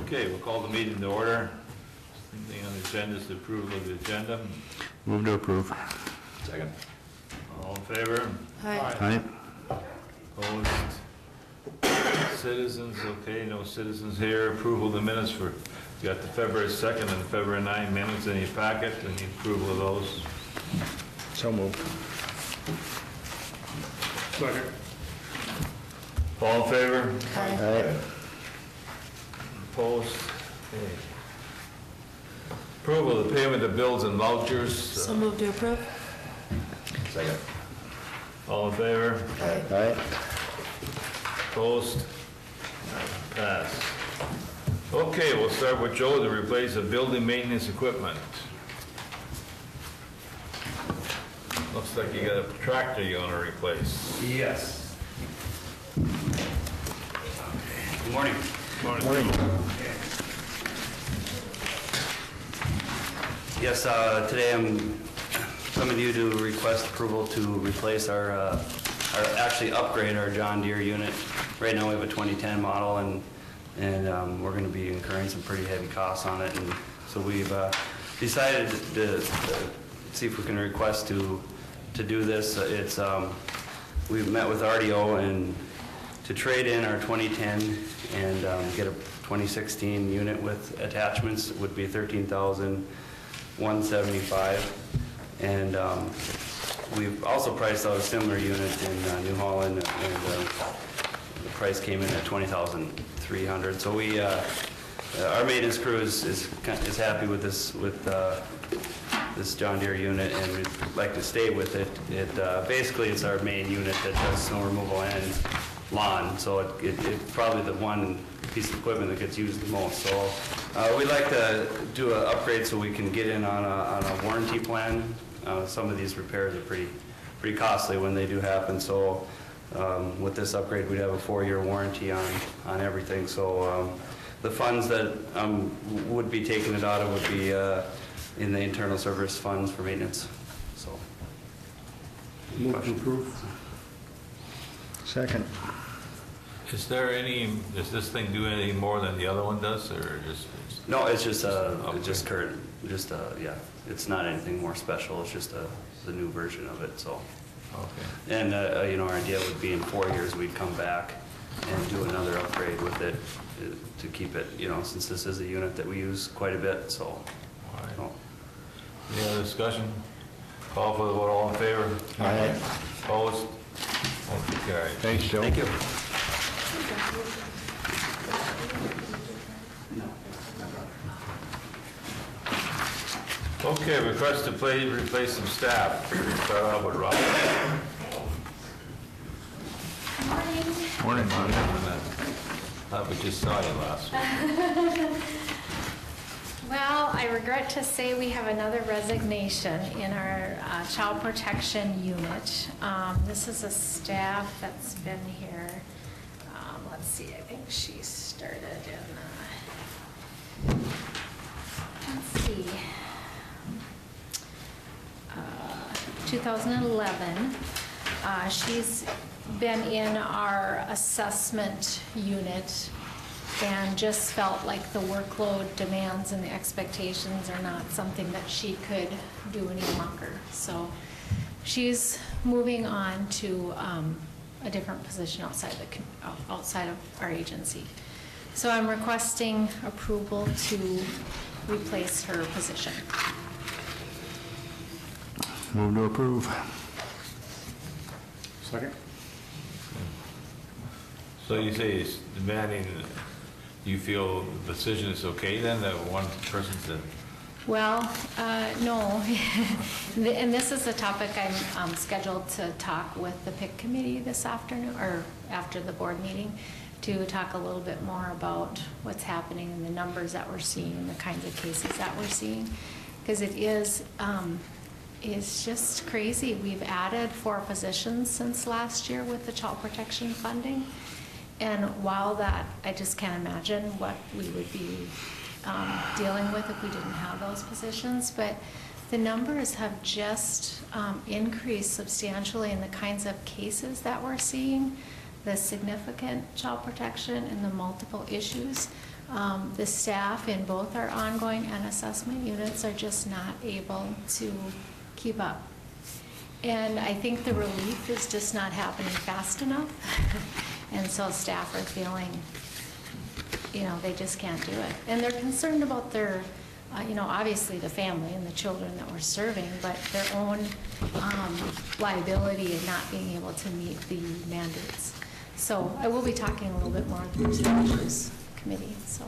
Okay, we'll call the meeting to order. Thing on the agenda is the approval of the agenda. Move to approve. Second. All in favor? Aye. Opposed? Citizens, okay, no citizens here. Approval of the minutes for, you got the February 2nd and the February 9 minutes in your packet. Any approval of those? So moved. Second. All in favor? Aye. Opposed? Okay. Approval of the payment of bills and vouchers. So move to approve. Second. All in favor? Aye. Opposed? Pass. Okay, we'll start with Joe to replace the building maintenance equipment. Looks like you got a tractor you want to replace. Yes. Good morning. Morning. Yes, today I'm coming to you to request approval to replace our actually upgrade our John Deere unit. Right now we have a 2010 model and we're going to be incurring some pretty heavy costs on it, and so we've decided to see if we can request to do this. We've met with RDO and to trade in our 2010 and get a 2016 unit with attachments would be $13,175, and we've also priced out a similar unit in New Holland, and the price came in at $20,300. So we our maintenance crew is happy with this this John Deere unit, and we'd like to stay with it. Basically it's our main unit that does snow removal and lawn, so it's probably the one piece of equipment that gets used the most. So we'd like to do an upgrade so we can get in on a warranty plan. Some of these repairs are pretty costly when they do happen, so with this upgrade we'd have a 4-year warranty on everything. So the funds that would be taking it out of would be in the internal service funds for maintenance. So Move to approve. Second. Does this thing do anything more than the other one does, or just? no, it's just Okay. just current, yeah. It's not anything more special. It's just the new version of it. So, Okay. and you know, our idea would be in 4 years we'd come back and do another upgrade with it to keep it, you know, since this is a unit that we use quite a bit. So, All right. so. Any other discussion? Call for the vote, all in favor? Aye. Opposed? Motion carried. Thanks, Joe. Thank you. Okay, request to replace some staff. Start off with Rob. Morning, Monty. We just saw you last week. Well, I regret to say we have another resignation in our child protection unit. This is a staff that's been here, let's see, I think she started in, let's see, 2011. She's been in our assessment unit and just felt like the workload demands and the expectations are not something that she could do any longer. So she's moving on to a different position outside of our agency. So I'm requesting approval to replace her position. Move to approve. Second. So you say it's demanding, do you feel the decision is okay then, that one person's in? Well, no, and this is a topic I'm scheduled to talk with the PIC committee this afternoon, or after the board meeting, to talk a little bit more about what's happening and the numbers that we're seeing and the kinds of cases that we're seeing, because it is it's just crazy. We've added 4 positions since last year with the child protection funding, and while that, I just can't imagine what we would be dealing with if we didn't have those positions. But the numbers have just increased substantially in the kinds of cases that we're seeing, the significant child protection and the multiple issues. The staff in both our ongoing and assessment units are just not able to keep up. And I think the relief is just not happening fast enough. And so staff are feeling, they just can't do it. And they're concerned about their, obviously the family and the children that we're serving, but their own liability in not being able to meet the mandates. So I will be talking a little bit more with the Structures Committee, so.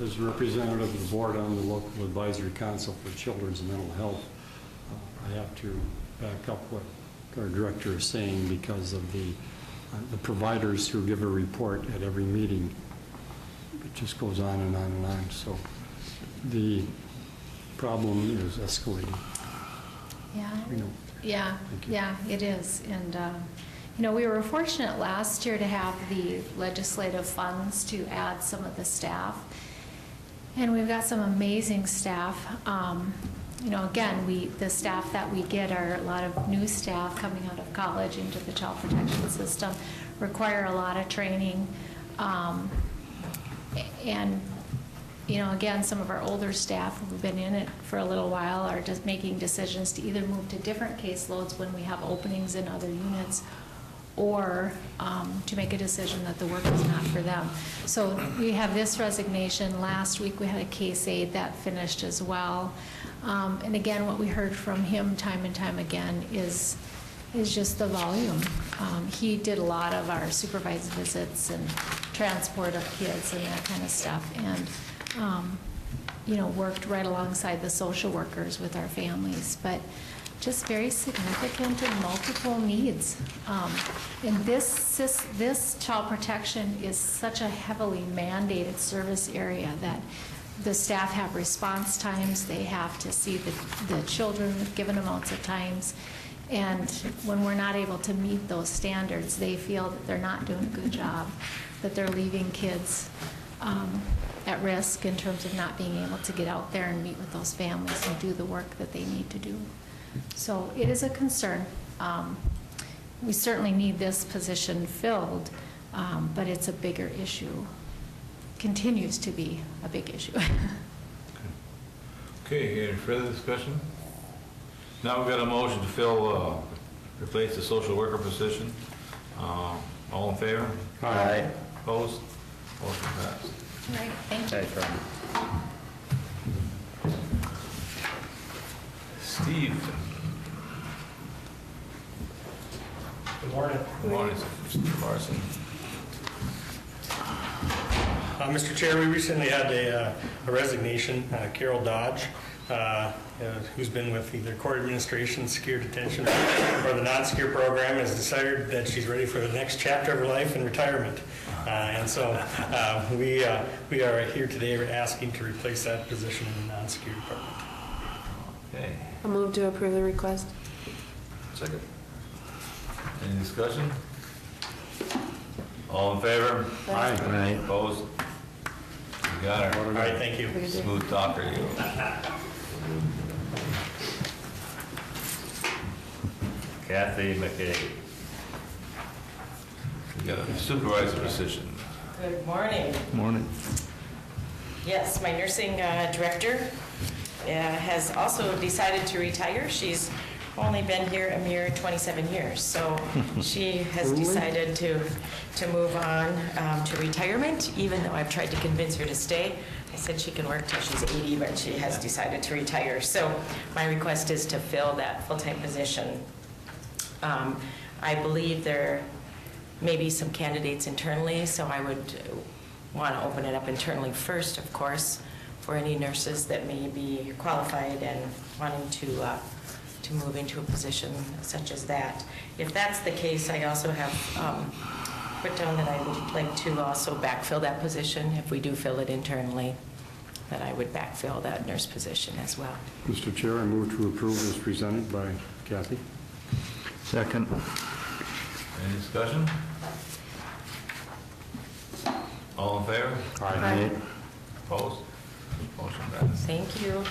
As representative of the board on the Local Advisory Council for Children's Mental Health, I have to back up what our director is saying because of the providers who give a report at every meeting. It just goes on and on and on. So the problem is escalating. Yeah. We know. Yeah, Thank you. yeah, it is. And, we were fortunate last year to have the legislative funds to add some of the staff. And we've got some amazing staff. Again, the staff that we get are a lot of new staff coming out of college into the child protection system, require a lot of training. And again, some of our older staff who've been in it for a little while are just making decisions to either move to different caseloads when we have openings in other units, or to make a decision that the work is not for them. So we have this resignation. Last week we had a case aide that finished as well. And again, what we heard from him time and time again is just the volume. He did a lot of our supervised visits and transport of kids and that kind of stuff, and worked right alongside the social workers with our families, but just very significant and multiple needs. And this child protection is such a heavily mandated service area that the staff have response times. They have to see the children given amounts of times. And when we're not able to meet those standards, they feel that they're not doing a good job, that they're leaving kids at risk in terms of not being able to get out there and meet with those families and do the work that they need to do. So it is a concern. We certainly need this position filled, but it's a bigger issue. Continues to be a big issue. Okay, any further discussion? Now we've got a motion to replace the social worker position. All in favor? Aye. Opposed? Motion passed. All right, thank you. Aye, Fred. Steve. Good morning. Good morning, Mr. Larson. Mr. Chair, we recently had a resignation. Carol Dodge, who's been with either court administration, secure detention, or the non-secure program, has decided that she's ready for the next chapter of her life in retirement. And so we are here today asking to replace that position in the non-secure department. Okay, I'll move to approve the request. Second. any discussion? All in favor? Aye. Opposed? You got her. All right, thank you. Smooth talker, you. Kathy McKay. You got a supervisor position. Good morning. Morning. Yes, my nursing director has also decided to retire. She's only been here a mere 27 years, so she has decided to move on to retirement, even though I've tried to convince her to stay. I said she can work till she's 80, but she has decided to retire. So my request is to fill that full-time position. I believe there may be some candidates internally, so I would want to open it up internally first, of course, for any nurses that may be qualified and wanting to move into a position such as that. If that's the case, I also have put down that I would like to also backfill that position. If we do fill it internally, that I would backfill that nurse position as well. Mr. Chair, I move to approve as presented by Kathy. Second. Any discussion? All in favor? Aye. Opposed? Motion passed. Thank you.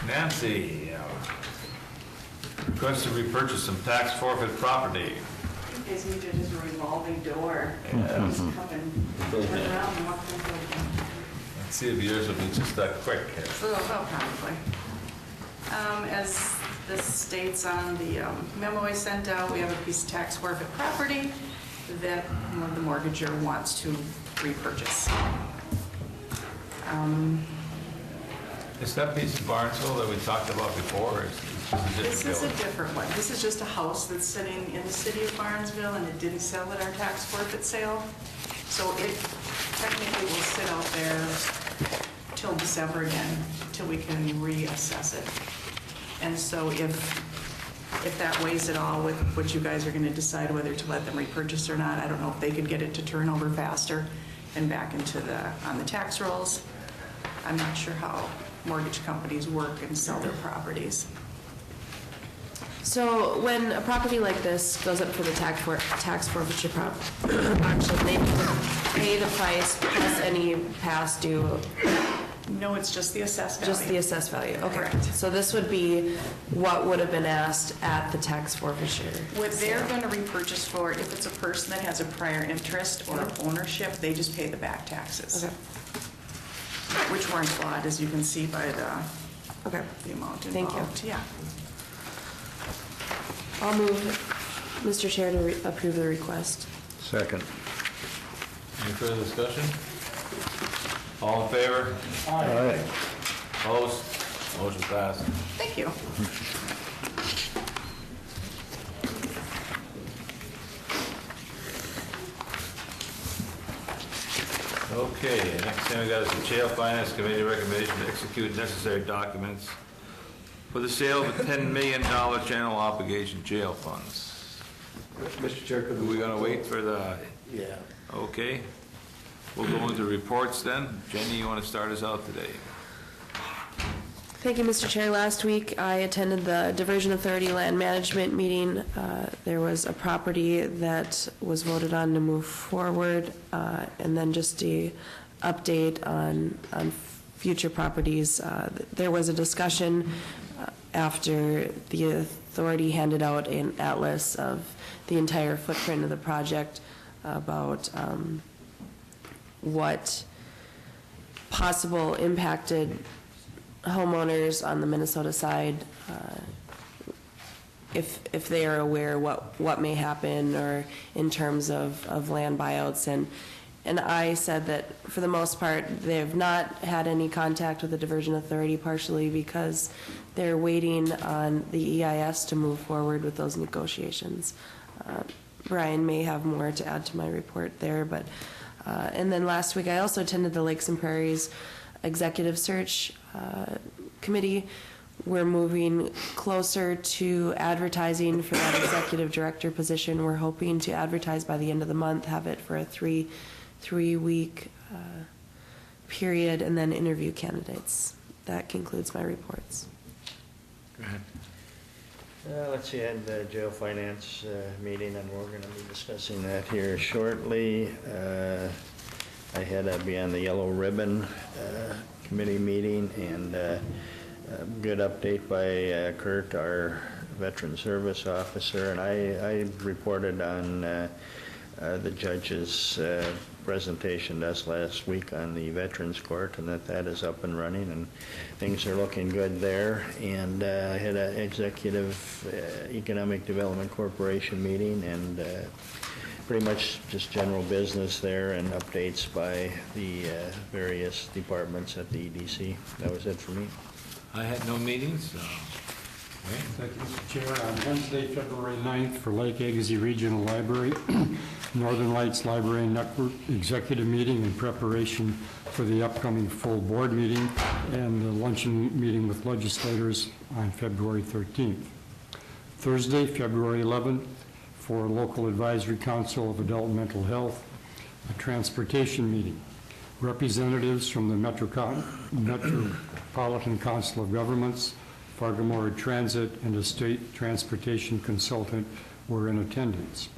Nancy, Request to repurchase some tax forfeit property. You guys need to just a revolving door. Just come and turn around and walk into it. Let's see if yours will be just that quick here. Oh, probably. As this states on the memo I sent out, we have a piece of tax forfeit property that the mortgager wants to repurchase. Is that piece of Barnesville that we talked about before, or is This this is a a different different one. This is just a house that's sitting in the city of Barnesville, and it didn't sell at our tax forfeit sale. So it technically will sit out there till December again, till we can reassess it. And so if that weighs at all with what you guys are going to decide whether to let them repurchase or not, I don't know if they could get it to turn over faster and back into on the tax rolls. I'm not sure how mortgage companies work and sell their properties. So when a property like this goes up for the tax forfeiture auction, they pay the price plus any past due, No, it's just the assessed value. just the assessed value? Okay. Correct. So this would be what would have been asked at the tax forfeiture. What they're going to repurchase for, if it's a person that has a prior interest or ownership, they just pay the back taxes. Okay. Which weren't a lot, as you can see by Okay. the amount Thank you. involved. Yeah. I'll move, Mr. Chair, to approve the request. Second. Any further discussion? All in favor? Aye. Opposed? Motion passed. Thank you. Okay, next thing we got is the Jail Finance Committee recommendation to execute necessary documents for the sale of a $10 million general obligation jail funds. Mr. Chair, could Are we gonna wait for the, Yeah. okay? We'll go into reports then. Jenny, you wanna start us out today? Thank you, Mr. Chair. Last week, I attended the Diversion Authority Land Management meeting. There was a property that was voted on to move forward, and then just the update on future properties. There was a discussion after the authority handed out an atlas of the entire footprint of the project about what possible impacted homeowners on the Minnesota side, if they are aware what may happen, or in terms of land buyouts. And I said that for the most part, they have not had any contact with the Diversion Authority, partially because they're waiting on the EIS to move forward with those negotiations. Brian may have more to add to my report there, but, and then last week I also attended the Lakes and Prairies Executive Search Committee. We're moving closer to advertising for that executive director position. We're hoping to advertise by the end of the month, have it for a three-week period, and then interview candidates. That concludes my reports. Go ahead. Let's see, I had the jail finance meeting, and we're going to be discussing that here shortly. I had to be on the Yellow Ribbon Committee meeting, and a good update by Kurt, our Veteran Service Officer, and I reported on the judge's presentation to us last week on the Veterans Court, and that is up and running, and things are looking good there. And I had an Executive Economic Development Corporation meeting, and pretty much just general business there and updates by the various departments at the EDC. That was it for me. I had no meetings, so. Thank you, Mr. Chair. On Wednesday, February 9th, for Lake Agassiz Regional Library, Northern Lights Library Network executive meeting in preparation for the upcoming full board meeting, and the luncheon meeting with legislators on February 13th. Thursday, February 11th, for Local Advisory Council of Adult Mental Health, a transportation meeting. Representatives from the Metropolitan Council of Governments, Fargo-Moorhead Transit, and a state transportation consultant were in attendance.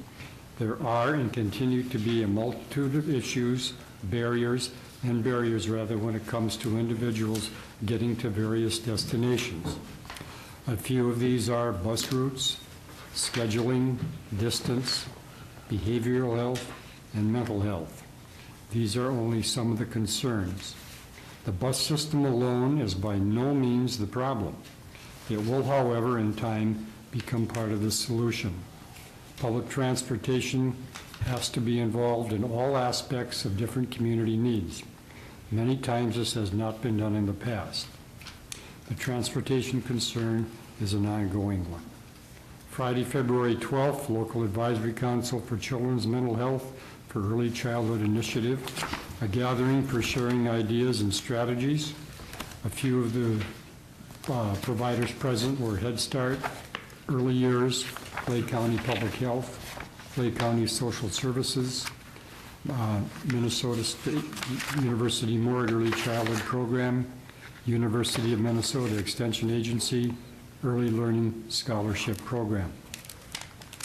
There are and continue to be a multitude of issues, barriers when it comes to individuals getting to various destinations. A few of these are bus routes, scheduling, distance, behavioral health, and mental health. These are only some of the concerns. The bus system alone is by no means the problem. It will, however, in time, become part of the solution. Public transportation has to be involved in all aspects of different community needs. Many times this has not been done in the past. The transportation concern is an ongoing one. Friday, February 12th, Local Advisory Council for Children's Mental Health for Early Childhood Initiative, a gathering for sharing ideas and strategies. A few of the providers present were Head Start, Early Years, Clay County Public Health, Clay County Social Services, Minnesota State University Moore Early Childhood Program, University of Minnesota Extension Agency, Early Learning Scholarship Program.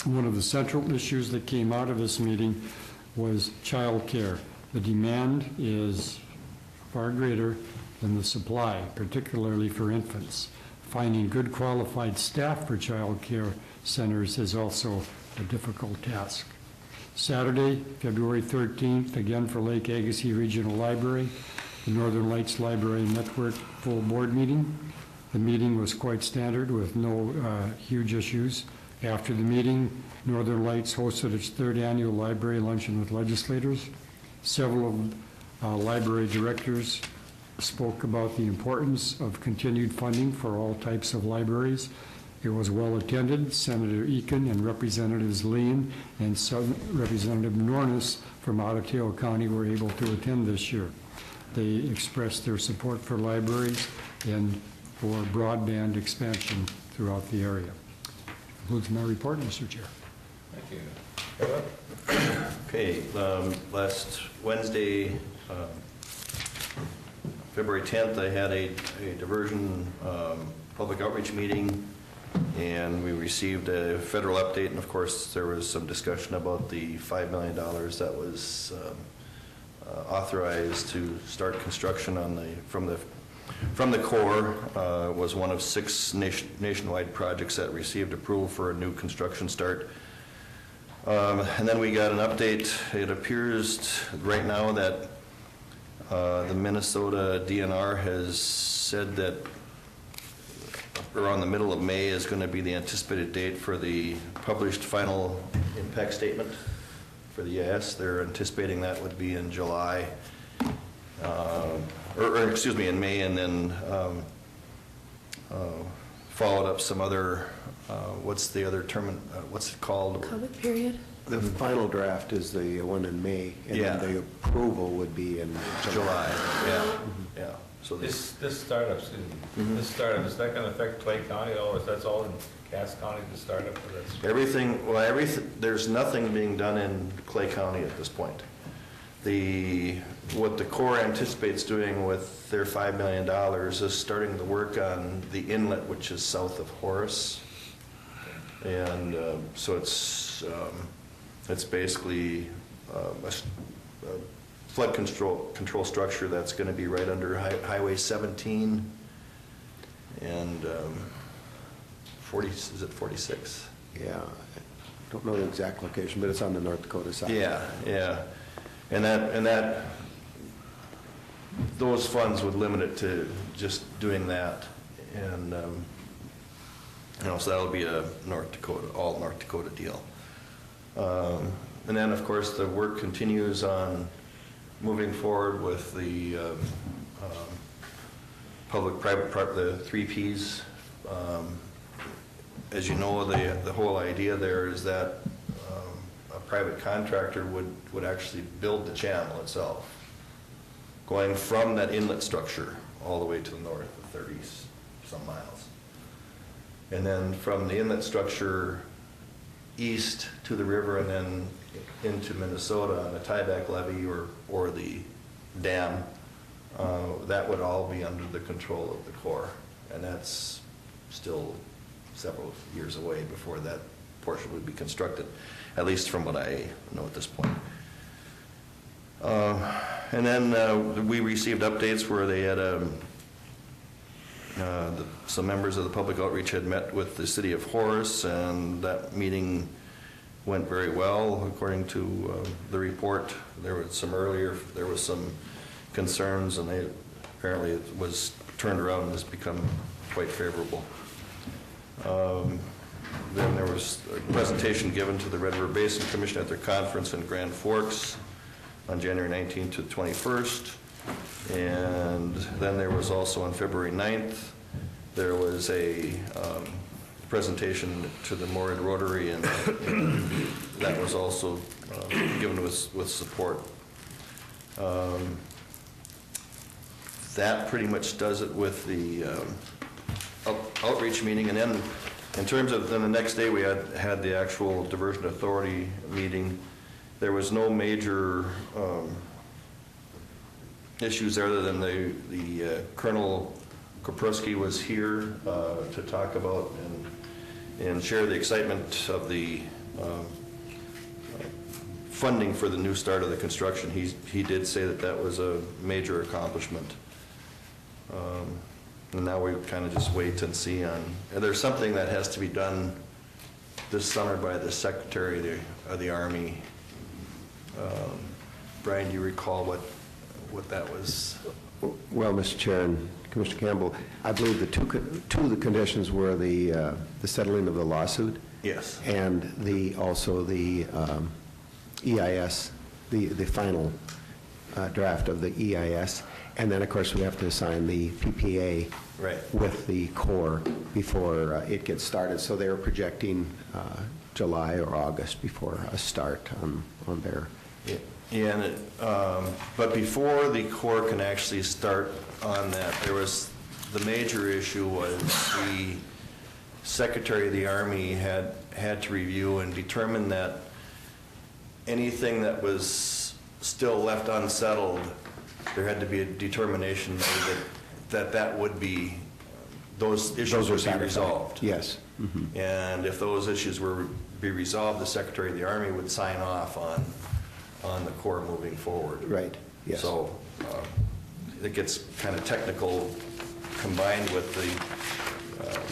One of the central issues that came out of this meeting was child care. The demand is far greater than the supply, particularly for infants. Finding good qualified staff for child care centers is also a difficult task. Saturday, February 13th, again for Lake Agassiz Regional Library, the Northern Lights Library Network full board meeting. The meeting was quite standard with no huge issues. After the meeting, Northern Lights hosted its third annual library luncheon with legislators. Several library directors spoke about the importance of continued funding for all types of libraries. It was well attended. Senator Eakin and Representatives Lean and Representative Nornis from Ottawa County were able to attend this year. They expressed their support for libraries and for broadband expansion throughout the area. Concludes my report, Mr. Chair. Thank you. Okay, last Wednesday, February 10th, I had a diversion public outreach meeting, and we received a federal update, and of course there was some discussion about the $5 million that was authorized to start construction on from the Corps. Was one of 6 nationwide projects that received approval for a new construction start. And then we got an update. It appears right now that the Minnesota DNR has said that around the middle of May is going to be the anticipated date for the published final impact statement for the EIS. They're anticipating that would be in July, or excuse me, in May, and then followed up some other, what's the other term, what's it called? Comment period? The final draft is the one in May, and Yeah. then the approval would be in July, yeah, yeah. So This startup, excuse me, this startup, is that going to affect Clay County at all? Is that all in Cass County, the startup? Or that's... everything, there's nothing being done in Clay County at this point. What the Corps anticipates doing with their $5 million is starting the work on the inlet, which is south of Horace. And so it's basically a flood control structure that's going to be right under Highway 17 and 40, is it 46? Yeah, I don't know the exact location, but it's on the North Dakota side. Yeah, yeah. And those funds would limit it to just doing that. And, so that'll be a all North Dakota deal. And then, of course, the work continues on moving forward with the public-private part, the 3 Ps. As you know, the whole idea there is that a private contractor would actually build the channel itself, going from that inlet structure all the way to the north of 30-some miles. And then from the inlet structure east to the river and then into Minnesota on a tieback levee or the dam, that would all be under the control of the Corps. And that's still several years away before that portion would be constructed, at least from what I know at this point. And then we received updates where they had Some members of the public outreach had met with the city of Horace, and that meeting went very well, according to the report. There was some concerns, and apparently it was turned around and has become quite favorable. Then there was a presentation given to the Red River Basin Commission at their conference in Grand Forks on January 19th to 21st. And then there was also on February 9th, there was a presentation to the Morehead Rotary, and that was also given with support. That pretty much does it with the outreach meeting. And then in terms of, then the next day we had the actual diversion authority meeting. There was no major issues there, other than the Colonel Koprowski was here to talk about and share the excitement of the funding for the new start of the construction. He did say that that was a major accomplishment. And now we kind of just wait and see on, and there's something that has to be done this summer by the Secretary of the Army. Brian, do you recall what that was? Well, Mr. Chair and Commissioner Campbell, I believe the two of the conditions were the settling of the lawsuit. Yes. And also the EIS, the final draft of the EIS. And then, of course, we have to sign the PPA with the Corps before it gets started. So they're projecting July or August before a start on their... Yeah, and but before the Corps can actually start on that, the major issue was the Secretary of the Army had to review and determine that anything that was still left unsettled, there had to be a determination that would be, those issues would be resolved. Yes. Mm-hmm. And if those issues were be resolved, the Secretary of the Army would sign off on the Corps moving forward. Right, yes. So it gets kind of technical combined with the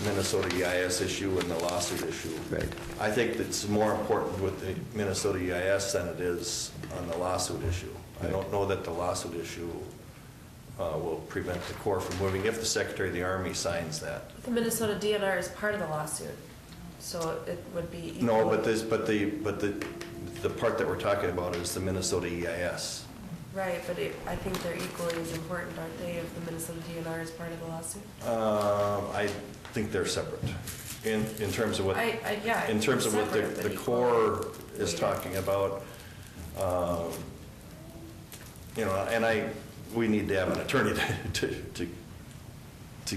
Minnesota EIS issue and the lawsuit issue. Right. I think it's more important with the Minnesota EIS than it is on the lawsuit issue. Right. I don't know that the lawsuit issue will prevent the Corps from moving if the Secretary of the Army signs that. The Minnesota DNR is part of the lawsuit, so it would be equal. No, but the part that we're talking about is the Minnesota EIS. Right, but I think they're equally as important, aren't they, if the Minnesota DNR is part of the lawsuit? I think they're separate in terms of what yeah, in terms of what the Corps is talking about. You know, and we need to have an attorney to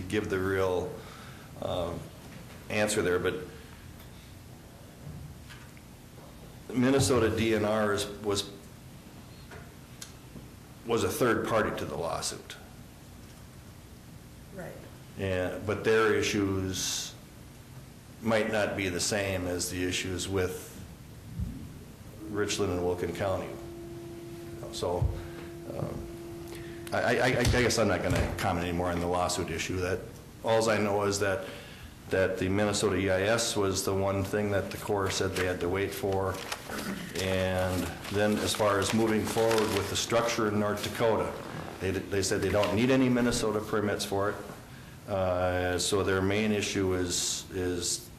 give the real answer there, but Minnesota DNR was a third party to the lawsuit. Right. But their issues might not be the same as the issues with Richland and Wilkin County. So I guess I'm not going to comment anymore on the lawsuit issue. That all I know is that the Minnesota EIS was the one thing that the Corps said they had to wait for. And then as far as moving forward with the structure in North Dakota, they said they don't need any Minnesota permits for it. So their main issue is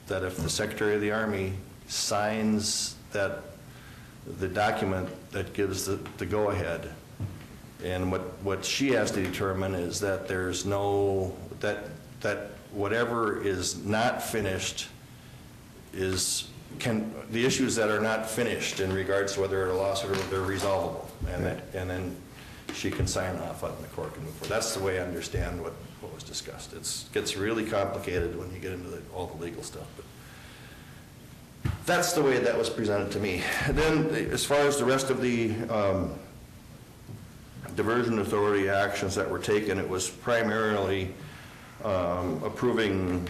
that if the Secretary of the Army signs the document that gives the go-ahead, and what she has to determine is that there's no, that whatever is not finished the issues that are not finished in regards to whether a lawsuit or they're resolvable, and then she can sign off on the Corps can move forward. That's the way I understand what was discussed. It gets really complicated when you get into all the legal stuff, but that's the way that was presented to me. And then as far as the rest of the diversion authority actions that were taken, it was primarily approving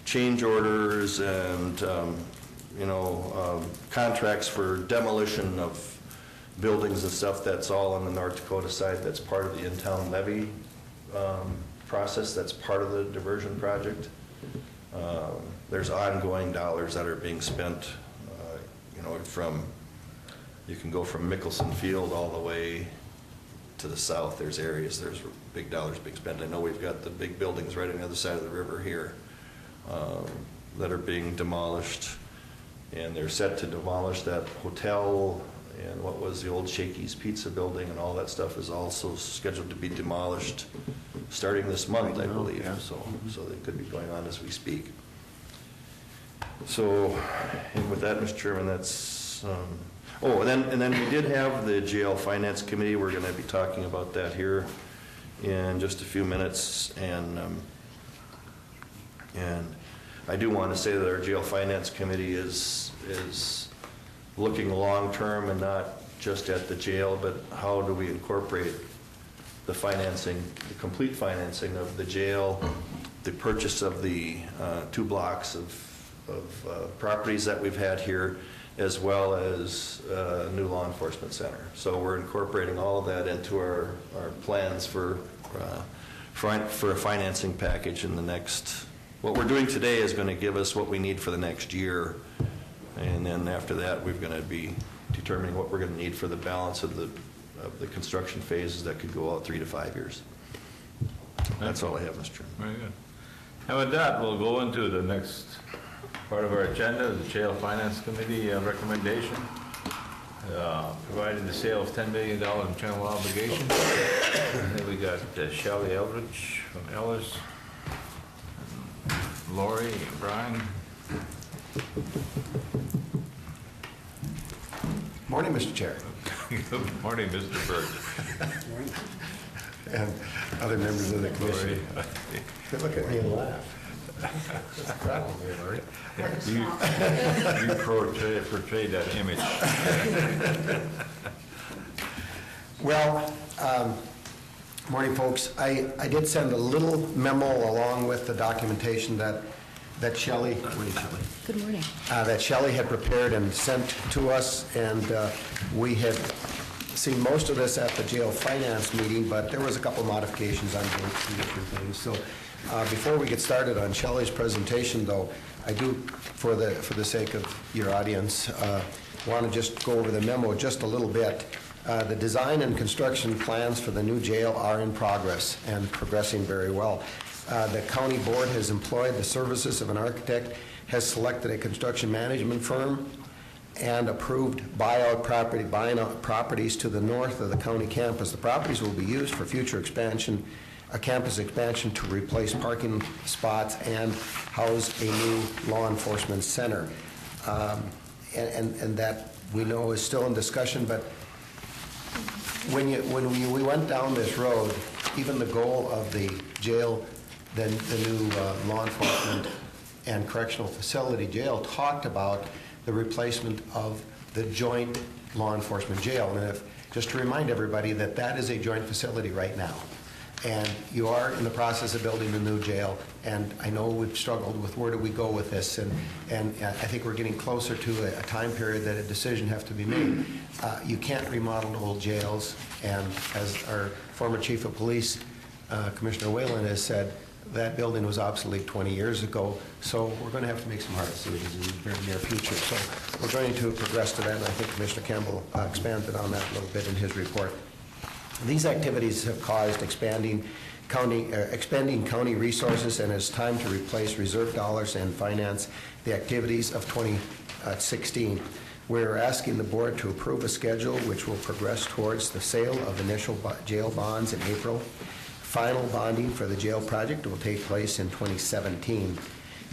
change orders and contracts for demolition of buildings and stuff. That's all on the North Dakota side. That's part of the in-town levy process that's part of the diversion project. There's ongoing dollars that are being spent, you can go from Mickelson Field all the way to the south. There's big dollars being spent. I know we've got the big buildings right on the other side of the river here that are being demolished, and they're set to demolish that hotel and what was the old Shakey's Pizza building, and all that stuff is also scheduled to be demolished starting this month, I believe. So they could be going on as we speak. So, and with that, Mr. Chairman, that's, and then we did have the jail finance committee. We're going to be talking about that here in just a few minutes, and I do want to say that our jail finance committee is looking long-term and not just at the jail, but how do we incorporate the financing, the complete financing of the jail, the purchase of the 2 blocks of properties that we've had here, as well as a new law enforcement center. So we're incorporating all of that into our plans for a financing package in the next. What we're doing today is going to give us what we need for the next year, and then after that, we're going to be determining what we're going to need for the balance of the construction phases that could go out 3 to 5 years. That's all I have, Mr. Chairman. Very good. And with that, we'll go into the next part of our agenda, the Jail Finance Committee recommendation, providing the sale of $10 million in general obligation. And then we got Shelley Eldridge from Ellers, Lori and Brian. Morning, Mr. Chair. Good morning, Mr. Berg. And other members of the commission. They look at me and laugh. You portrayed that image. Well, morning, folks. I did send a little memo along with the documentation that Shelley, Good morning. that Shelley had prepared and sent to us, and we had seen most of this at the jail finance meeting, but there was a couple modifications on some different things. So before we get started on Shelley's presentation, though, I do, for the sake of your audience, want to just go over the memo just a little bit. The design and construction plans for the new jail are in progress and progressing very well. The county board has employed the services of an architect, has selected a construction management firm, and approved buying out properties to the north of the county campus. The properties will be used for future expansion, a campus expansion to replace parking spots and house a new law enforcement center. And that we know is still in discussion, but when we went down this road, even the goal of the jail, the new law enforcement and correctional facility jail talked about the replacement of the joint law enforcement jail. And just to remind everybody that that is a joint facility right now. And you are in the process of building a new jail, and I know we've struggled with where do we go with this, and I think we're getting closer to a time period that a decision has to be made. You can't remodel old jails, and as our former chief of police, Commissioner Whalen, has said, that building was obsolete 20 years ago, so we're going to have to make some hard decisions in the very near future. So we're going to progress to that, and I think Commissioner Campbell expanded on that a little bit in his report. These activities have caused expanding county resources, and it's time to replace reserve dollars and finance the activities of 2016. We're asking the board to approve a schedule which will progress towards the sale of initial jail bonds in April. Final bonding for the jail project will take place in 2017.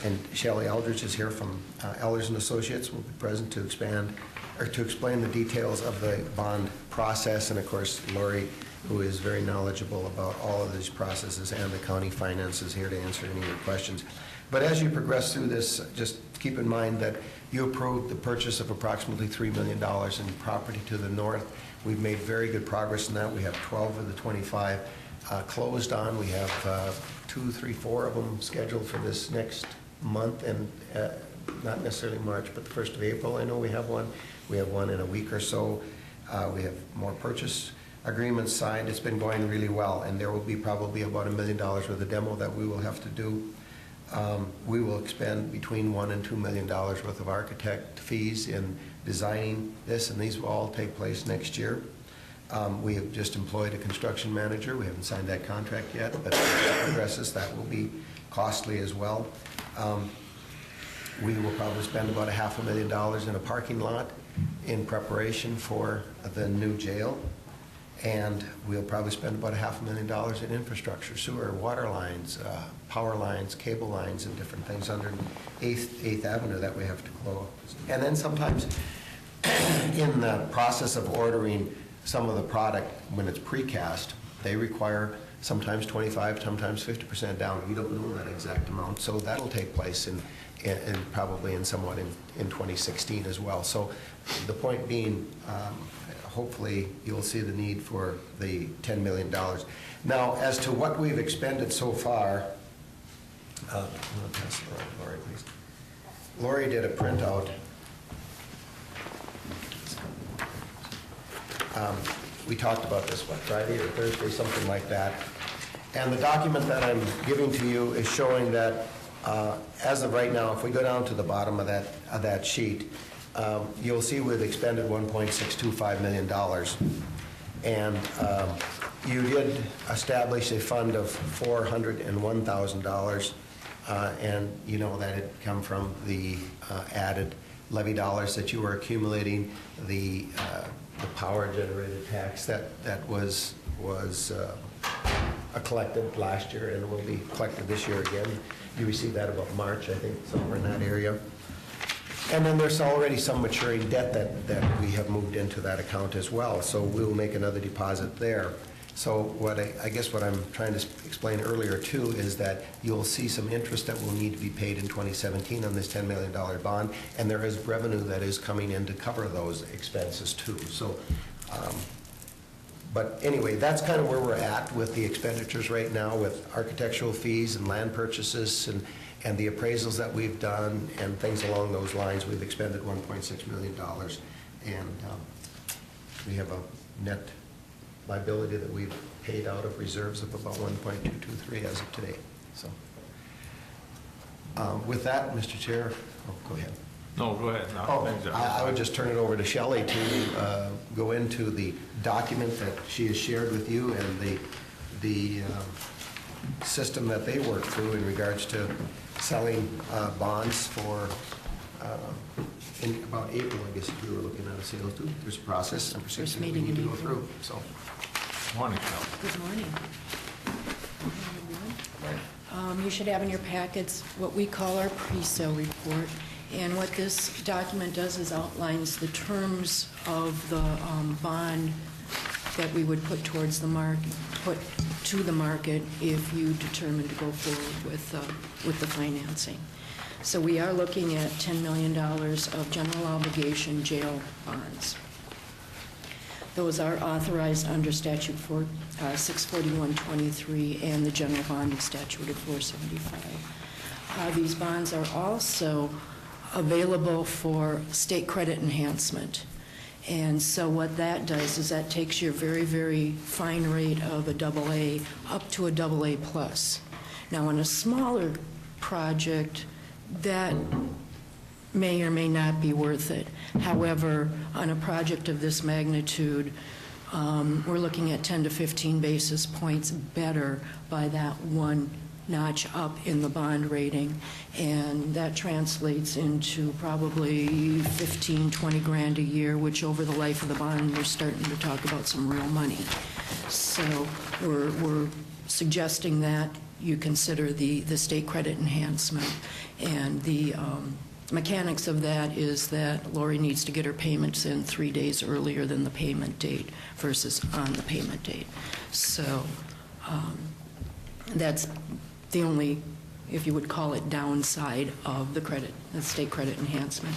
And Shelley Eldridge is here from Elders and Associates, will be present to explain the details of the bond process, and of course Lori, who is very knowledgeable about all of these processes, and the county finances, here to answer any of your questions. But as you progress through this, just keep in mind that you approved the purchase of approximately $3 million in property to the north. We've made very good progress in that. We have 12 of the 25 closed on. We have 2, 3, 4 of them scheduled for this next month, and not necessarily March, but the 1st of April. I know we have one. We have one in a week or so. We have more purchase agreements signed. It's been going really well, and there will be probably about $1 million worth of demo that we will have to do. We will expend between $1 and $2 million worth of architect fees in designing this, and these will all take place next year. We have just employed a construction manager. We haven't signed that contract yet, but as that progresses, that will be costly as well. We will probably spend about $500,000 in a parking lot in preparation for the new jail. And we'll probably spend about $500,000 in infrastructure, sewer, water lines, power lines, cable lines, and different things under 8th Avenue that we have to close. And then sometimes in the process of ordering some of the product, when it's precast, they require sometimes 25, sometimes 50% down. We don't know that exact amount, so that'll take place in probably in somewhat in 2016 as well. So the point being, hopefully you'll see the need for the $10 million. Now, as to what we've expended so far, I'm going to pass it around to Lori, please. Lori did a printout. We talked about this, what, Friday or Thursday, something like that. And the document that I'm giving to you is showing that as of right now, if we go down to the bottom of that sheet, you'll see we've expended $1.625 million. And you did establish a fund of $401,000, and you know that had come from the added levy dollars that you were accumulating, the power generated tax that was collected last year and will be collected this year again. You received that about March, I think, somewhere in that area. And then there's already some maturing debt that we have moved into that account as well, so we'll make another deposit there. So what I guess what I'm trying to explain earlier too is that you'll see some interest that will need to be paid in 2017 on this $10 million bond, and there is revenue that is coming in to cover those expenses too. So, but anyway, that's kind of where we're at with the expenditures right now, with architectural fees and land purchases and the appraisals that we've done and things along those lines. We've expended $1.6 million, and we have a net liability that we've paid out of reserves of about 1.223 as of today. So with that, Mr. Chair, go ahead. No, go ahead. No, I would just turn it over to Shelley to go into the document that she has shared with you and the system that they work through in regards to selling bonds for in about April, I guess, if we were looking at a sale too. There's a process and procedure that we need to go through. So, morning, Shelley. Good morning. You should have in your packets what we call our pre-sale report. And what this document does is outlines the terms of the bond that we would put towards the market, put to the market if you determine to go forward with the financing. So we are looking at $10 million of general obligation jail bonds. Those are authorized under statute 64123 and the general bonding statute of 475. These bonds are also available for state credit enhancement. And so what that does is that takes your very, very fine rate of a AA up to a AA plus. Now, in a smaller project, that may or may not be worth it. However, on a project of this magnitude, we're looking at 10 to 15 basis points better by that one notch up in the bond rating, and that translates into probably 15, 20 grand a year, which over the life of the bond, we're starting to talk about some real money. So we're suggesting that you consider the state credit enhancement, and the mechanics of that is that Lori needs to get her payments in 3 days earlier than the payment date versus on the payment date. So that's the only, if you would call it, downside of the state credit enhancement.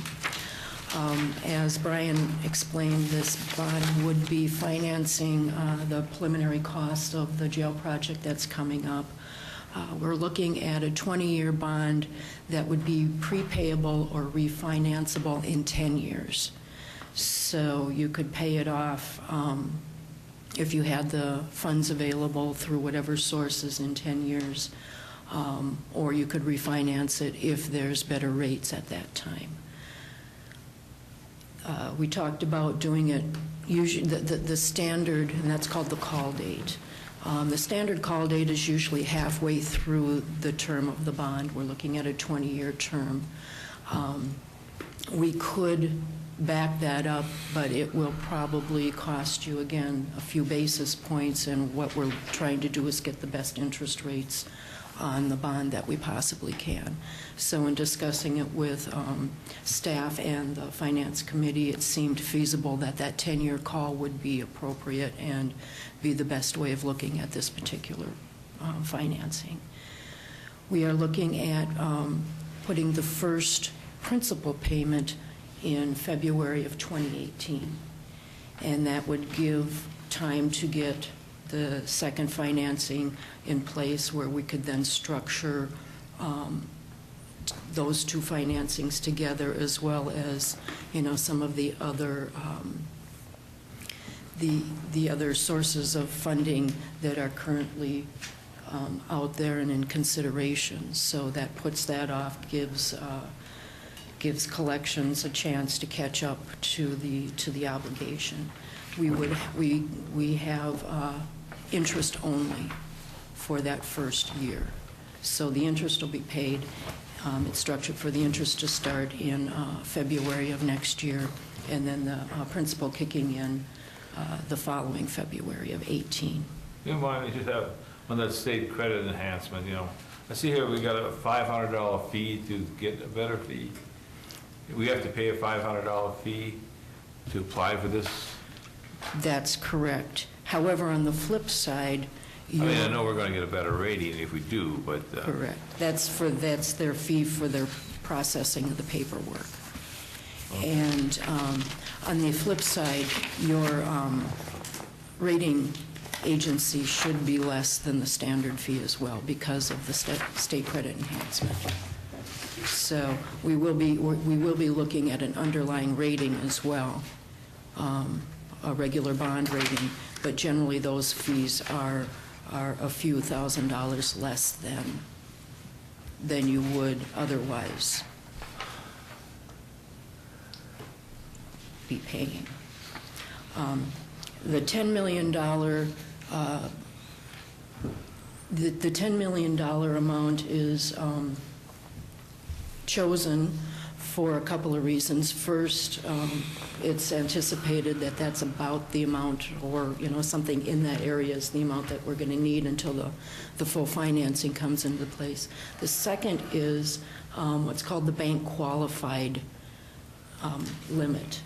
As Brian explained, this bond would be financing the preliminary cost of the jail project that's coming up. We're looking at a 20-year bond that would be prepayable or refinanceable in 10 years. So you could pay it off if you had the funds available through whatever sources in 10 years, or you could refinance it if there's better rates at that time. We talked about doing it, usually the standard, and that's called the call date. The standard call date is usually halfway through the term of the bond. We're looking at a 20-year term. We could back that up, but it will probably cost you, again, a few basis points, and what we're trying to do is get the best interest rates on the bond that we possibly can. So in discussing it with staff and the Finance Committee, it seemed feasible that that 10-year call would be appropriate and be the best way of looking at this particular financing. We are looking at putting the first principal payment in February of 2018, and that would give time to get the second financing in place where we could then structure those two financings together, as well as, some of the other the other sources of funding that are currently out there and in consideration. So that puts that off, gives collections a chance to catch up to the obligation. We have interest only for that first year. So the interest will be paid. It's structured for the interest to start in February of next year, and then the principal kicking in the following February of 18. You mind, me just have, on that state credit enhancement, I see here we got a $500 fee to get a better fee. We have to pay a $500 fee to apply for this? That's correct. However, on the flip side, I know we're going to get a better rating if we do, but... Correct. That's their fee for their processing of the paperwork. Okay. And on the flip side, your rating agency should be less than the standard fee as well because of the state credit enhancement. So we will be looking at an underlying rating as well, a regular bond rating, but generally those fees are a few $1,000s less than you would otherwise be paying. The $10 million the $10 million amount is chosen for a couple of reasons. First, it's anticipated that that's about the amount, or something in that area is the amount that we're going to need until the full financing comes into place. The second is what's called the bank qualified limit.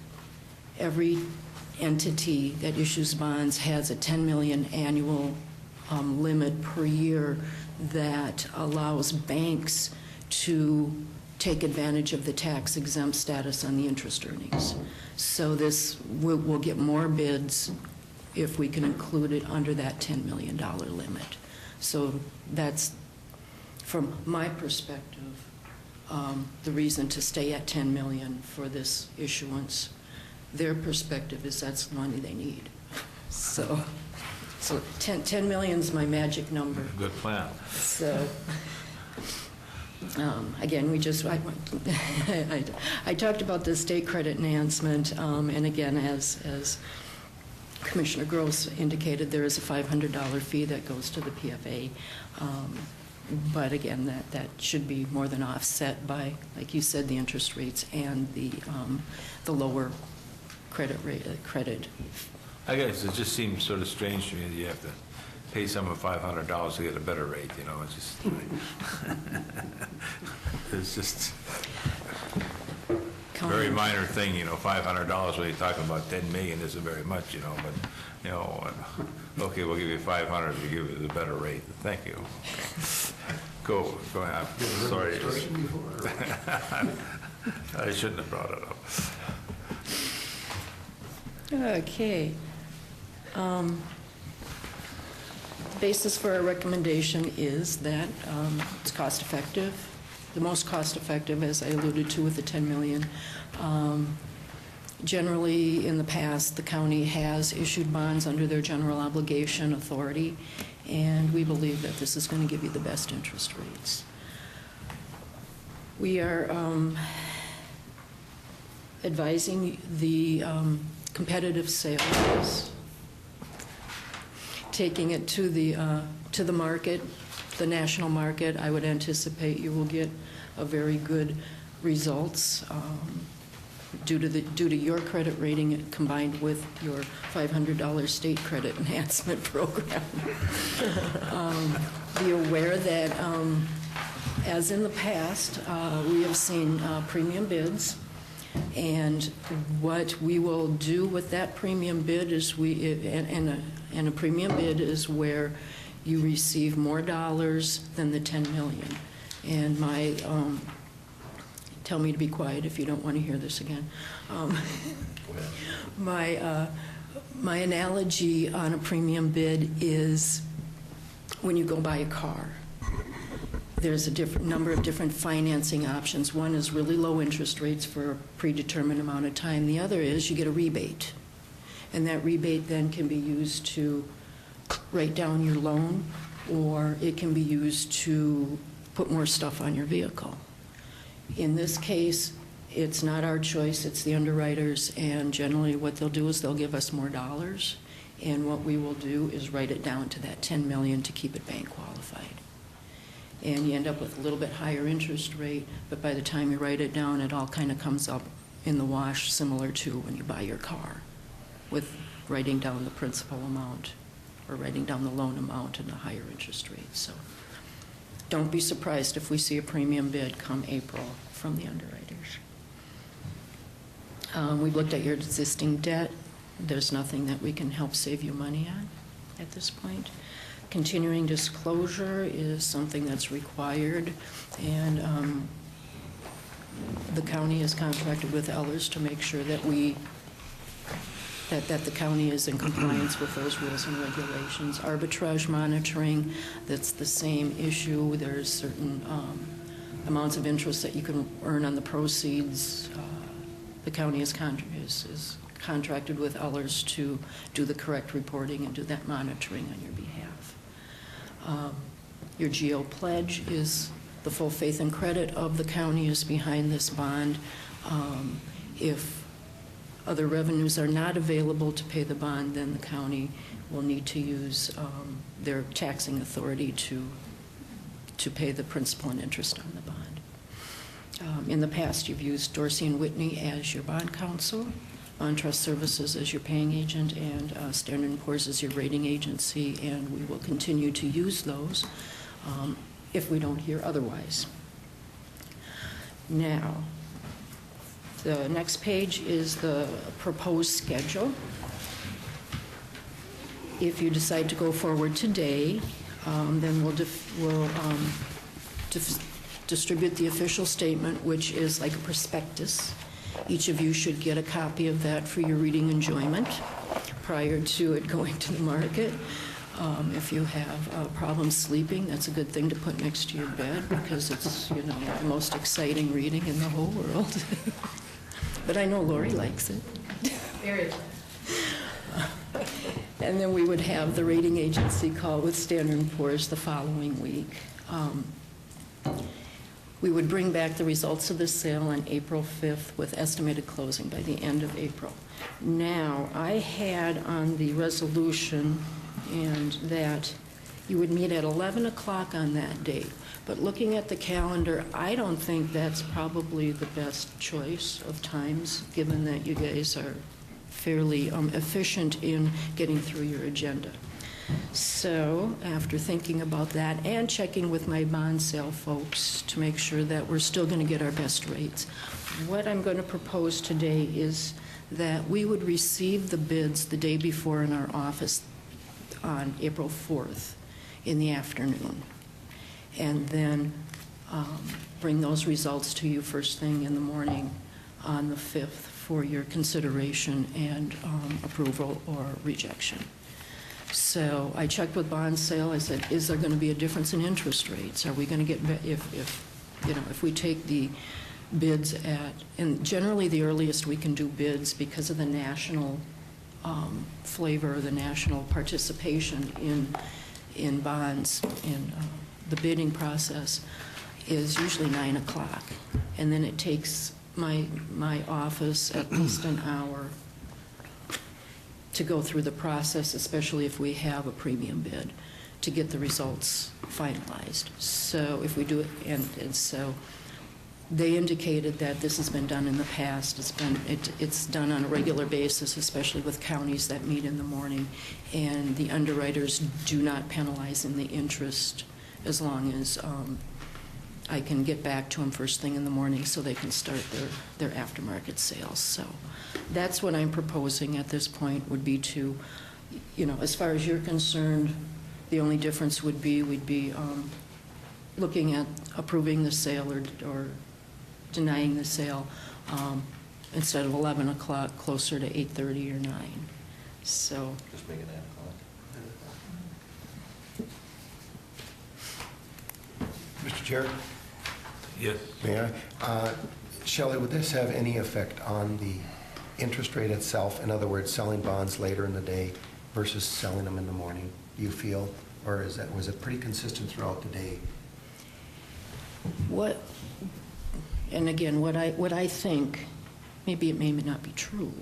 Every entity that issues bonds has a $10 million annual limit per year that allows banks to take advantage of the tax-exempt status on the interest earnings. So this we'll get more bids if we can include it under that $10 million limit. So that's, from my perspective, the reason to stay at $10 million for this issuance. Their perspective is that's the money they need. So 10 million is my magic number. Good plan. So, again, I talked about the state credit enhancement, and again, as Commissioner Gross indicated, there is a $500 fee that goes to the PFA. But again, that should be more than offset by, like you said, the interest rates and the lower credit rate. I guess it just seems sort of strange to me that you have to pay someone $500 to get a better rate. It's just it's just a very minor thing. $500 when you're talking about 10 million isn't very much. But okay, we'll give you 500 to give you the better rate. Thank you. Go ahead. Sorry. I shouldn't have brought it up. Okay. The basis for our recommendation is that it's cost-effective, the most cost-effective, as I alluded to with the $10 million. Generally, in the past, the county has issued bonds under their general obligation authority, and we believe that this is going to give you the best interest rates. We are advising the competitive sales, taking it to the market, the national market. I would anticipate you will get a very good results due to your credit rating combined with your $500 state credit enhancement program. Be aware that, as in the past, we have seen premium bids, and what we will do with that premium bid is and a premium bid is where you receive more dollars than the 10 million. And my tell me to be quiet if you don't want to hear this again. My analogy on a premium bid is when you go buy a car. There's a number of different financing options. One is really low interest rates for a predetermined amount of time. The other is you get a rebate. And that rebate then can be used to write down your loan, or it can be used to put more stuff on your vehicle. In this case, it's not our choice, it's the underwriters, and generally what they'll do is they'll give us more dollars, and what we will do is write it down to that 10 million to keep it bank qualified. And you end up with a little bit higher interest rate, but by the time you write it down, it all kind of comes up in the wash, similar to when you buy your car, with writing down the principal amount or writing down the loan amount and the higher interest rate. So don't be surprised if we see a premium bid come April from the underwriters. We've looked at your existing debt. There's nothing that we can help save you money on at this point. Continuing disclosure is something that's required, and the county is contracted with Ellers to make sure that that the county is in compliance with those rules and regulations. Arbitrage monitoring, that's the same issue. There's certain amounts of interest that you can earn on the proceeds. The county is contracted with Ellers to do the correct reporting and do that monitoring on your behalf. Your GO pledge is the full faith and credit of the county is behind this bond. If other revenues are not available to pay the bond, then the county will need to use their taxing authority to pay the principal and interest on the bond. In the past, you've used Dorsey & Whitney as your bond counsel, OnTrust Services as your paying agent, and Standard & Poor's as your rating agency, and we will continue to use those if we don't hear otherwise. Now, the next page is the proposed schedule. If you decide to go forward today, then we'll distribute the official statement, which is like a prospectus. Each of you should get a copy of that for your reading enjoyment prior to it going to the market. If you have problems sleeping, that's a good thing to put next to your bed because it's, the most exciting reading in the whole world. But I know Lori likes it. Very. And then we would have the rating agency call with Standard & Poor's the following week. We would bring back the results of the sale on April 5th with estimated closing by the end of April. Now, I had on the resolution and that you would meet at 11 o'clock on that date. But looking at the calendar, I don't think that's probably the best choice of times, given that you guys are fairly efficient in getting through your agenda. So after thinking about that and checking with my bond sale folks to make sure that we're still going to get our best rates, what I'm going to propose today is that we would receive the bids the day before in our office on April 4th in the afternoon, and then bring those results to you first thing in the morning on the 5th for your consideration and approval or rejection. So I checked with bond sale. I said, is there going to be a difference in interest rates? Are we going to get, if we take the bids at, and generally the earliest we can do bids because of the national flavor, the national participation in bonds, in the bidding process, is usually 9 o'clock. And then it takes my office at least an hour to go through the process, especially if we have a premium bid, to get the results finalized. So if we do it, and so they indicated that this has been done in the past. It's done on a regular basis, especially with counties that meet in the morning, and the underwriters do not penalize in the interest as long as I can get back to them first thing in the morning so they can start their aftermarket sales. So that's what I'm proposing at this point, would be to, as far as you're concerned, the only difference would be we'd be looking at approving the sale or denying the sale instead of 11 o'clock, closer to 8:30 or 9. So. Just make it 9 o'clock. Mr. Chair, Yes. may I? Shelley, would this have any effect on the interest rate itself? In other words, selling bonds later in the day versus selling them in the morning, do you feel? Or was it pretty consistent throughout the day? And again, what I think, maybe it may not be true,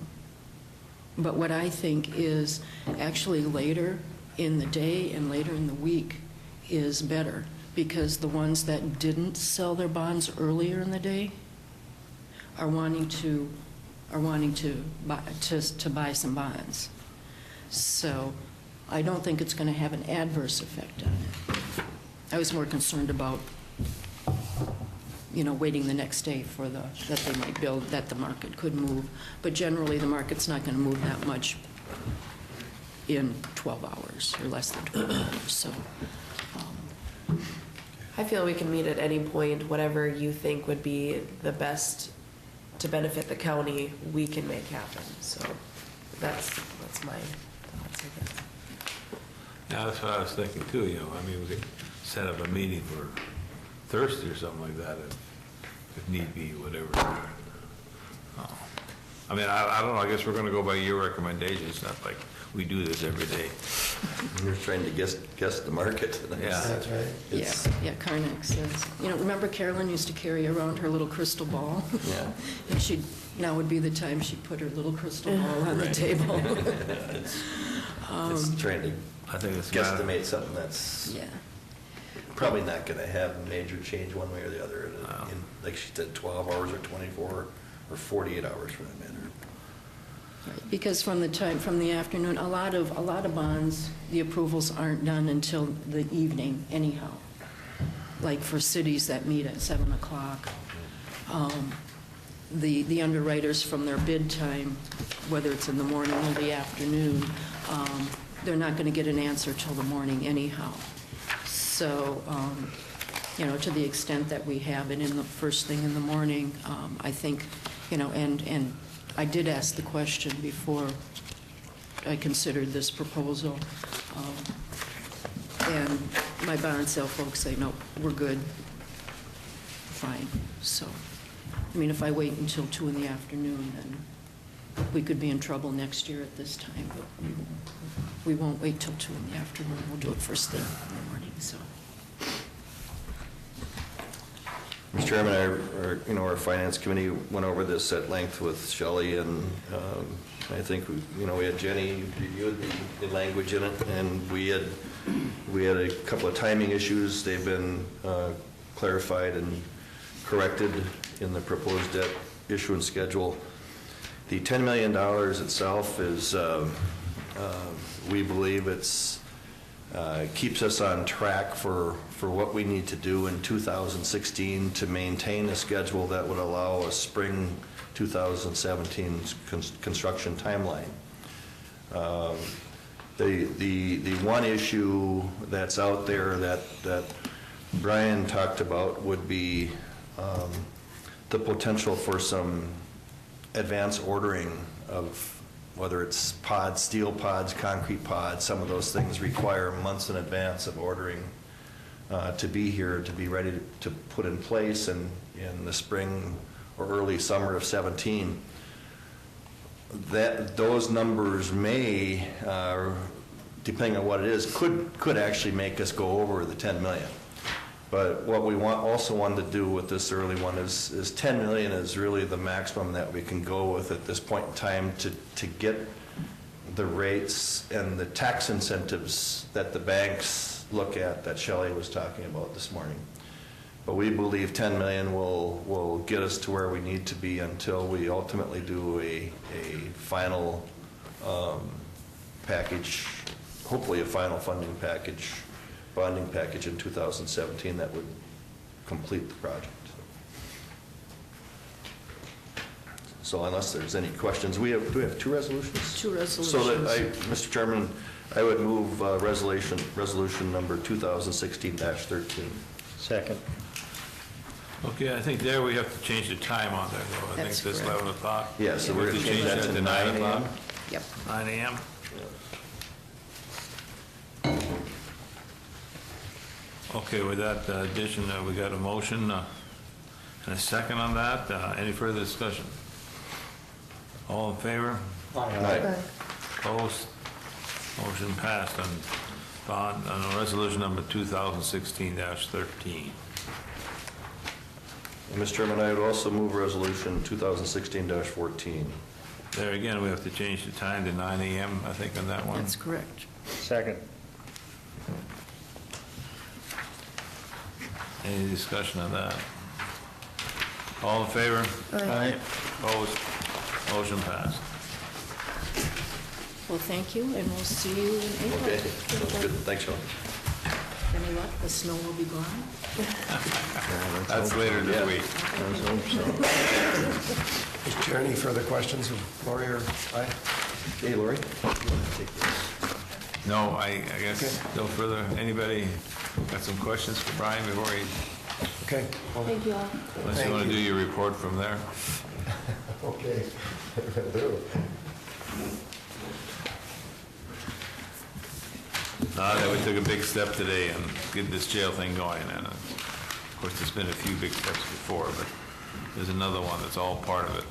but what I think is actually later in the day and later in the week is better, because the ones that didn't sell their bonds earlier in the day are wanting to buy some bonds. So I don't think it's going to have an adverse effect on it. I was more concerned about waiting the next day for that they might build, that the market could move. But generally, the market's not going to move that much in 12 hours or less than 12 hours. So I feel we can meet at any point. Whatever you think would be the best to benefit the county, we can make happen. So that's my thoughts, I guess. Yeah, that's what I was thinking too, we could set up a meeting for Thursday or something like that if need be, whatever. I don't know, I guess we're going to go by your recommendations. It's not like we do this every day. You're trying to guess the market. Yeah. That's right. Yeah, Karnak says, remember Carolyn used to carry around her little crystal ball? Yeah. And now would be the time she'd put her little crystal ball on the table. It's trying to I think it's guesstimate something that's Yeah. probably not going to have a major change one way or the other. In, like she said, 12 hours or 24 or 48 hours for that matter. Right, because from the afternoon, a lot of bonds, the approvals aren't done until the evening anyhow. Like for cities that meet at 7 o'clock, the underwriters from their bid time, whether it's in the morning or the afternoon, they're not going to get an answer till the morning anyhow. So, to the extent that we have it in the first thing in the morning, I think, and I did ask the question before I considered this proposal, and my bond sale folks say, no, we're good, fine. So, if I wait until 2 in the afternoon, then we could be in trouble next year at this time, but we won't wait till 2 in the afternoon. We'll do it first thing in the morning, so. Mr. Chairman, our finance committee went over this at length with Shelley, and I think we had Jenny reviewed the language in it, and we had a couple of timing issues. They've been clarified and corrected in the proposed debt issuance schedule. The $10 million itself is, we believe it's keeps us on track for what we need to do in 2016 to maintain a schedule that would allow a spring 2017 construction timeline. The one issue that's out there that Brian talked about would be the potential for some advance ordering of whether it's pods, steel pods, concrete pods. Some of those things require months in advance of ordering to be here, to be ready to put in place, and in the spring or early summer of 17, those numbers may, depending on what it is, could actually make us go over the 10 million. But what we also wanted to do with this early one is 10 million is really the maximum that we can go with at this point in time to get the rates and the tax incentives that the banks look at that Shelley was talking about this morning. But we believe 10 million will get us to where we need to be until we ultimately do a final package, hopefully a final funding package, bonding package in 2017 that would complete the project. So unless there's any questions, do we have two resolutions? Two resolutions. So that Mr. Chairman, I would move resolution number 2016-13. Second. Okay, I think there we have to change the time on there, though. I think That's this correct. 11 o'clock. Yeah, so We we're have going to change that to 9 o'clock. Yep. 9 a.m. Okay, with that addition, we got a motion and a second on that. Any further discussion? All in favor? Aye. Opposed? Motion passed on resolution number 2016-13. Mr. Chairman, I would also move resolution 2016-14. There again, we have to change the time to 9 a.m., I think, on that one. That's correct. Second. Any discussion on that? All in favor? Aye. Opposed? Motion passed. Well, thank you, and we'll see you in April. Okay, sounds good. Thanks, Shelley. Any luck, the snow will be gone? That's later this week. Let's hope so. Mr. Chair, any further questions of Lori or I? Hey, Lori? No, I guess no further. Anybody got some questions for Brian before he, Okay. Thank you all. unless you want to do your report from there? Okay. Now that we took a big step today and get this jail thing going, and of course, there's been a few big steps before, but there's another one that's all part of it.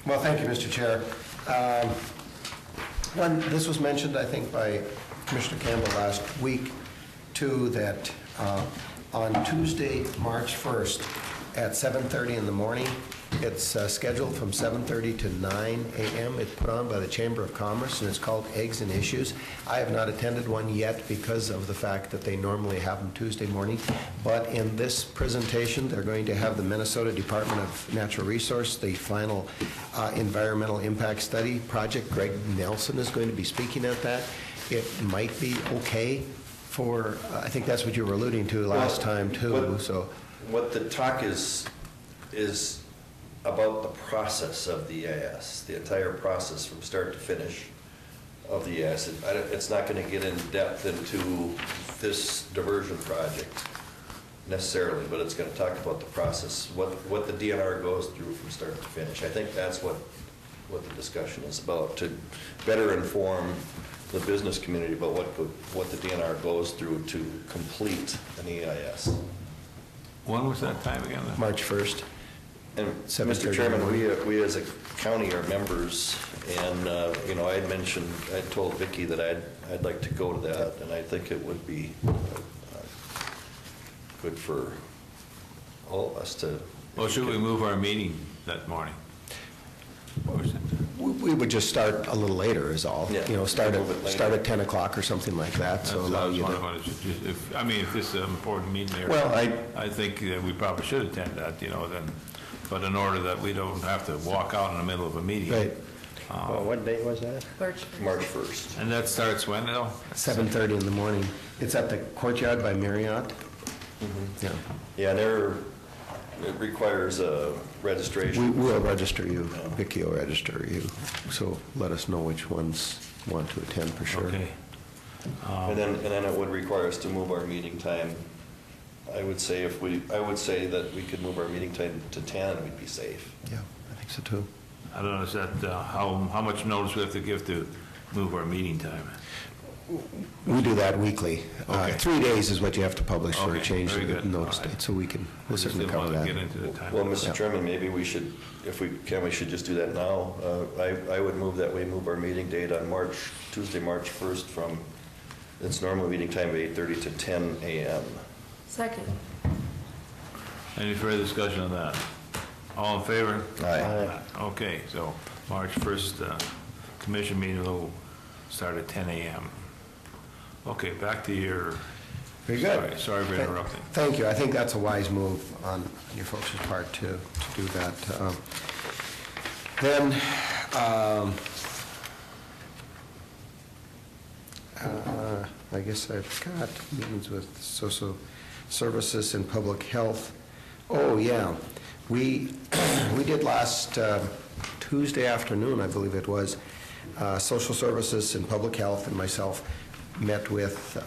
Well, thank you, Mr. Chair. This was mentioned, I think, by Commissioner Campbell last week, too, that on Tuesday, March 1st, at 7:30 in the morning, it's scheduled from 7:30 to 9 a.m. It's put on by the Chamber of Commerce, and it's called Eggs and Issues. I have not attended one yet because of the fact that they normally have them Tuesday morning. But in this presentation, they're going to have the Minnesota Department of Natural Resource, the final environmental impact study project. Greg Nelson is going to be speaking at that. It might be okay for, I think that's what you were alluding to last time, too, so. What the talk is about the process of the EIS, the entire process from start to finish of the EIS. It's not going to get in depth into this diversion project necessarily, but it's going to talk about the process, what the DNR goes through from start to finish. I think that's what the discussion is about, to better inform the business community about what the DNR goes through to complete an EIS. When was that time again? March 1st. And 7:30 Mr. Chairman, we as a county are members, and, I had told Vicki that I'd like to go to that, and I think it would be good for all of us to. Well, should we move our meeting that morning? Or is it? We would just start a little later is all. Yeah. Start Move it later. at 10 o'clock or something like that, so That's what I allow was you wondering, to. if this is an important meeting here. Well, I think that we probably should attend that, then, but in order that we don't have to walk out in the middle of a meeting. Right. Well, what date was that? March 1st. And that starts when, though? 7:30 in the morning. It's at the Courtyard by Marriott. Yeah. Yeah, and it requires a registration. We'll register you. Vicki will register you. So let us know which ones want to attend for sure. Okay. And then it would require us to move our meeting time. I would say that we could move our meeting time to 10, we'd be safe. Yeah, I think so too. I don't know, is that, how much notice we have to give to move our meeting time? We do that weekly. Okay. 3 days is what you have to publish for a Okay, change very in the good. notice All right. date, so we'll I just certainly didn't cover want to that. get into the time. Well, Yeah. Mr. Chairman, maybe we should, if we can, we should just do that now. I would move that we move our meeting date on Tuesday, March 1st from its normal meeting time of 8:30 to 10 a.m. Second. Any further discussion on that? All in favor? Aye. Okay, so March 1st, commission meeting will start at 10 a.m. Okay, back to your... Very good. Sorry for interrupting. Thank you. I think that's a wise move on your folks' part to do that. Then, I guess I've got meetings with social services and public health. Oh, yeah. We did last Tuesday afternoon, I believe it was, social services and public health and myself met with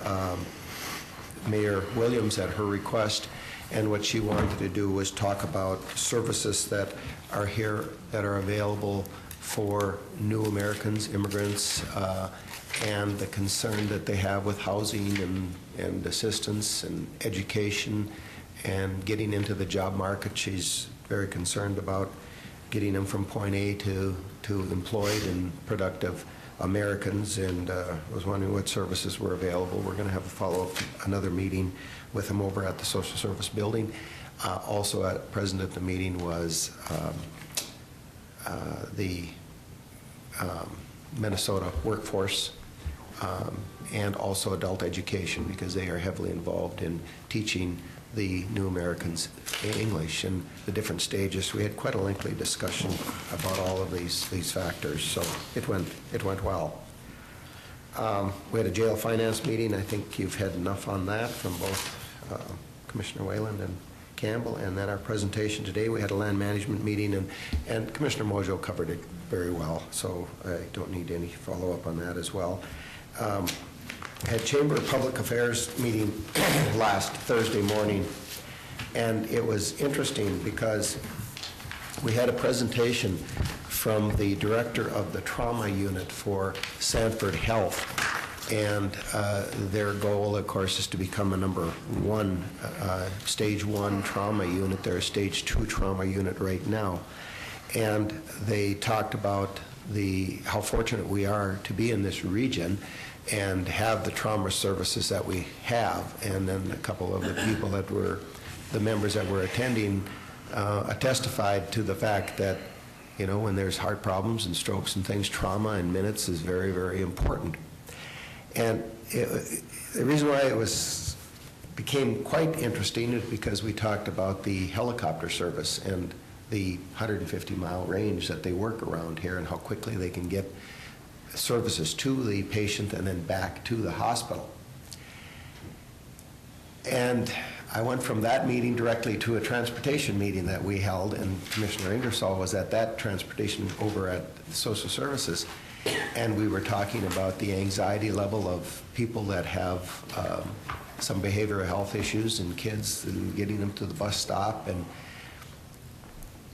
Mayor Williams at her request, and what she wanted to do was talk about services that are here that are available for new Americans, immigrants, and the concern that they have with housing and assistance and education and getting into the job market. She's very concerned about getting them from point A to employed and productive Americans, and was wondering what services were available. We're going to have a follow-up, another meeting with them over at the Social Service Building. Also present at the meeting was the Minnesota workforce and also adult education, because they are heavily involved in teaching the new Americans English and the different stages. We had quite a lengthy discussion about all of these factors, so it went well. We had a jail finance meeting. I think you've had enough on that from both Commissioner Wayland and Campbell, and then our presentation today, we had a land management meeting, and Commissioner Mojo covered it very well, so I don't need any follow-up on that as well. Had Chamber of Public Affairs meeting last Thursday morning, and it was interesting because we had a presentation from the director of the trauma unit for Sanford Health, and their goal, of course, is to become a number one, stage 1 trauma unit. They're a stage 2 trauma unit right now, and they talked about how fortunate we are to be in this region and have the trauma services that we have. And then a couple of the people that were, the members that were attending testified to the fact that, you know, when there's heart problems and strokes and things, trauma in minutes is very, very important. And the reason why it became quite interesting is because we talked about the helicopter service and the 150-mile range that they work around here and how quickly they can get services to the patient and then back to the hospital. And I went from that meeting directly to a transportation meeting that we held, and Commissioner Ingersoll was at that transportation over at Social Services, and we were talking about the anxiety level of people that have some behavioral health issues and kids and getting them to the bus stop, and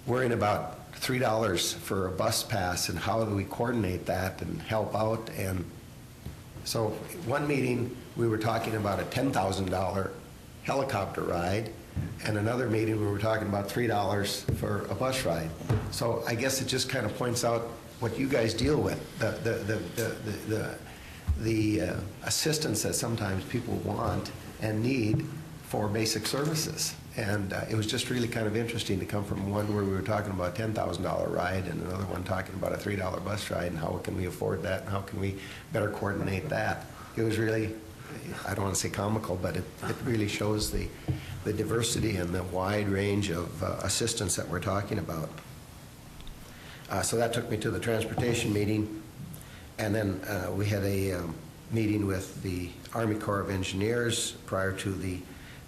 worrying about $3 for a bus pass and how do we coordinate that and help out. And so one meeting we were talking about a $10,000 helicopter ride, and another meeting we were talking about $3 for a bus ride. So I guess it just kind of points out what you guys deal with, the assistance that sometimes people want and need for basic services. And it was just really kind of interesting to come from one where we were talking about a $10,000 ride and another one talking about a $3 bus ride and how can we afford that and how can we better coordinate that. It was really, I don't want to say comical, but it really shows the diversity and the wide range of assistance that we're talking about. So that took me to the transportation meeting, and then we had a meeting with the Army Corps of Engineers prior to the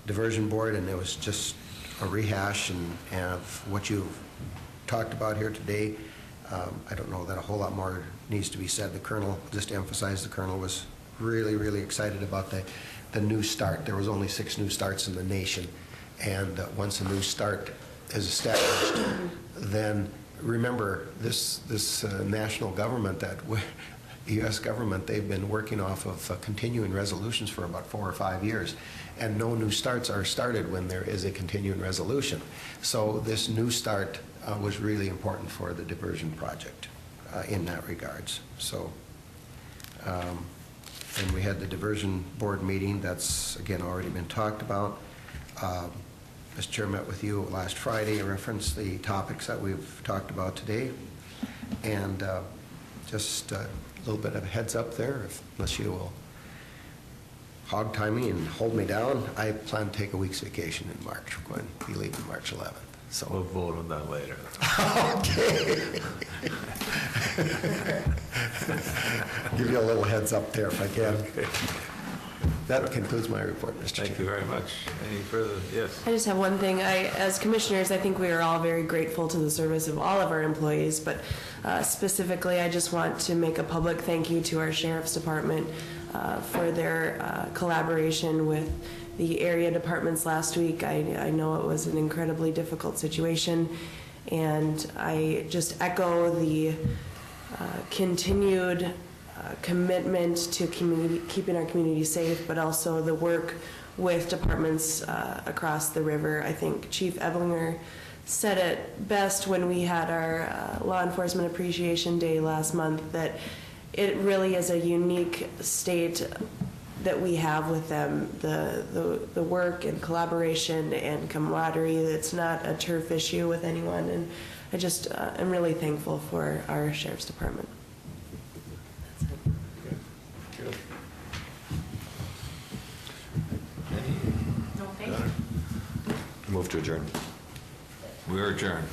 diversion board, and it was just a rehash of what you've talked about here today. I don't know that a whole lot more needs to be said. The Colonel, just to emphasize, the Colonel was really, really excited about the new start. There was only 6 new starts in the nation, and once a new start is established, then remember this national government that the U.S. government, they've been working off of continuing resolutions for about 4 or 5 years, and no new starts are started when there is a continuing resolution. So this new start was really important for the diversion project in that regards. So, and we had the diversion board meeting. That's, again, already been talked about. Mr. Chair met with you last Friday. I referenced the topics that we've talked about today. And just a little bit of a heads up there, unless you will hog tie me and hold me down, I plan to take a week's vacation in March. We're going to be leaving March 11th. So We'll vote on that later. okay. Give you a little heads up there if I can. Okay. That concludes my report, Mr. Chair. Thank you very much. Any further? Yes. I just have one thing. As commissioners, I think we are all very grateful to the service of all of our employees, but specifically, I just want to make a public thank you to our Sheriff's Department for their collaboration with the area departments last week. I know it was an incredibly difficult situation, and I just echo the continued commitment to keeping our community safe, but also the work with departments across the river. I think Chief Eblinger said it best when we had our Law Enforcement Appreciation Day last month, that it really is a unique state that we have with them, the work and collaboration and camaraderie. It's not a turf issue with anyone, and I just am really thankful for our Sheriff's Department. Move to adjourn. We are adjourned.